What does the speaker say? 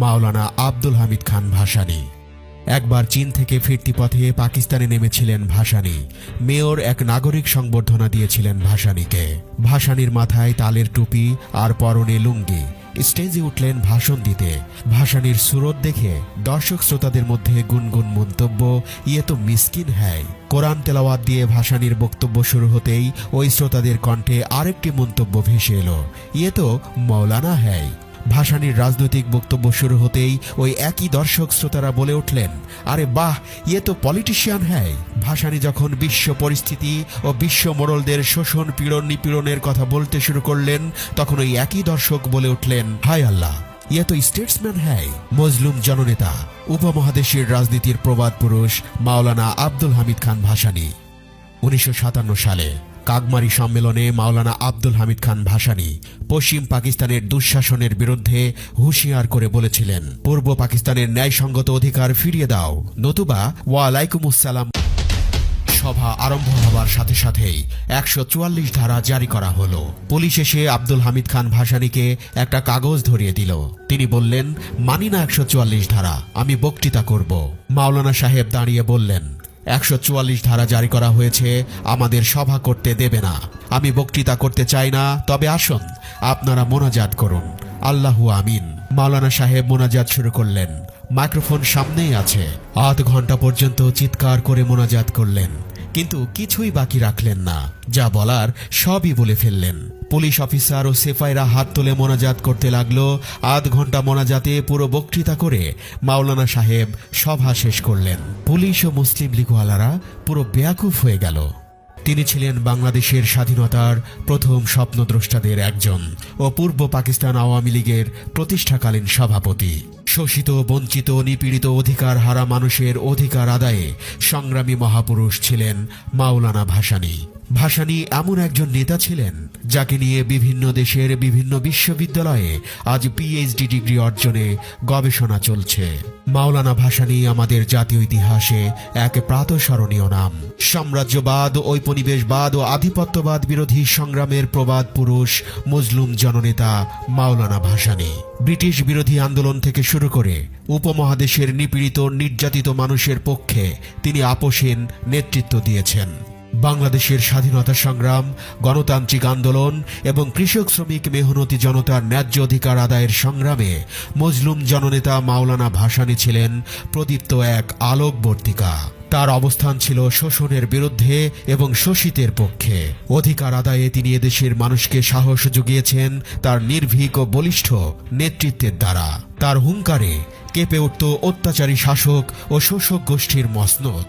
মাওলানা আব্দুল হামিদ খান ভাসানী। একবার চীন থেকে ফিরতি পথে পাকিস্তানে নেমেছিলেন ভাসানী। মেয়র এক নাগরিক সংবর্ধনা দিয়েছিলেন ভাসানীকে। ভাসানীর মাথায় তালের টুপি আর পরনে লুঙ্গি। স্টেজে উঠলেন ভাষণ দিতে। ভাসানীর সুরত দেখে দর্শক শ্রোতাদের মধ্যে গুনগুন মন্তব্য, ইয়ে তো মিসকিন হ্যায়। কোরআন তেলাওয়াত দিয়ে ভাসানীর বক্তব্য শুরু হতেই ওই শ্রোতাদের কণ্ঠে আরেকটি মন্তব্য ভেসে এলো, ইয়ে তো মৌলানা হ্যায়। ভাসানীর রাজনৈতিক বক্তব্য শুরু হতেই ওই একই দর্শক শ্রোতারা বলে উঠলেন, আরে বাহ, ইয়ে তো পলিটিশিয়ান হ্যায়। ভাসানী যখন বিশ্ব পরিস্থিতি ও বিশ্ব মোড়লদের শোষণ পীড়ন নিপীড়নের কথা বলতে শুরু করলেন, তখন ওই একই দর্শক বলে উঠলেন, হায় আল্লাহ, ইয়ে তো স্টেটসম্যান হ্যায়, মজলুম জননেতা, উপমহাদেশের রাজনীতির প্রবাদ পুরুষ মাওলানা আব্দুল হামিদ খান ভাসানী। 1957 সালে কাগমারি সম্মেলনে মাওলানা আব্দুল হামিদ খান ভাসানী পশ্চিম পাকিস্তানের দুঃশাসনের বিরুদ্ধে হুঁশিয়ার করে বলেছিলেন, পূর্ব পাকিস্তানের ন্যায়সঙ্গত অধিকার ফিরিয়ে দাও, নতুবা ওয়ালাইকুমুসসালাম। সভা আরম্ভ হবার সাথে সাথেই 144 ধারা জারি করা হলো। পুলিশ এসে আব্দুল হামিদ খান ভাসানীকে একটা কাগজ ধরিয়ে দিল। তিনি বললেন, মানি না 144 ধারা, আমি বক্তৃতা করব। মাওলানা সাহেব দাঁড়িয়ে বললেন, 144 ধারা জারি করা হয়েছে, আমাদের সভা করতে দেবে না। আমি বক্তৃতা করতে চাই না, তবে আসুন আপনারা মোনাজাত করুন, আল্লাহু আমিন। মাওলানা সাহেব মোনাজাত শুরু করলেন। মাইক্রোফোন সামনেই আছে। আধ ঘন্টা পর্যন্ত চিৎকার করে মোনাজাত করলেন, কিন্তু কিছুই বাকি রাখলেন না। যা বলার সবই বলে ফেললেন। পুলিশ অফিসার ও সেফাইরা হাত তুলে মোনাজাত করতে লাগলো। আধ ঘন্টা মোনাজাতে পুরো বক্তৃতা করে মাওলানা সাহেব সভা শেষ করলেন। পুলিশ ও মুসলিম লীগওয়ালারা পুরো বেয়াকুফ হয়ে গেল। তিনি ছিলেন বাংলাদেশের স্বাধীনতার প্রথম স্বপ্নদ্রষ্টাদের একজন ও পূর্ব পাকিস্তান আওয়ামী লীগের প্রতিষ্ঠাকালীন সভাপতি। শোষিত, বঞ্চিত, নিপীড়িত, অধিকার হারা মানুষের অধিকার আদায়ে সংগ্রামী মহাপুরুষ ছিলেন মাওলানা ভাসানী। ভাসানী এমন একজন নেতা ছিলেন যাকে নিয়ে বিভিন্ন দেশের বিভিন্ন বিশ্ববিদ্যালয়ে আজ পিএইচডি ডিগ্রি অর্জনে গবেষণা চলছে। মাওলানা ভাসানী আমাদের জাতীয় ইতিহাসে এক প্রাতঃস্মরণীয় নাম। সাম্রাজ্যবাদ, ঔপনিবেশবাদ ও আধিপত্যবাদ বিরোধী সংগ্রামের প্রবাদ পুরুষ, মজলুম জননেতা মাওলানা ভাসানী। ব্রিটিশ বিরোধী আন্দোলন থেকে শুরু করে উপমহাদেশের নিপীড়িত নির্যাতিত মানুষের পক্ষে তিনি আপোষহীন নেতৃত্ব দিয়েছেন। বাংলাদেশের স্বাধীনতা সংগ্রাম, গণতান্ত্রিক আন্দোলন এবং কৃষক শ্রমিক মেহনতি জনতার ন্যায্য অধিকার আদায়ের সংগ্রামে মজলুম জননেতা মাওলানা ভাসানী ছিলেন প্রদীপ্ত এক আলোকবর্তিকা। তার অবস্থান ছিল শোষণের বিরুদ্ধে এবং শোষিতের পক্ষে। অধিকার আদায়ে তিনি এদেশের মানুষকে সাহস জুগিয়েছেন তার নির্ভীক ও বলিষ্ঠ নেতৃত্বের দ্বারা। তার হুঙ্কারে কেঁপে উঠত অত্যাচারী শাসক ও শোষক গোষ্ঠীর মসনদ।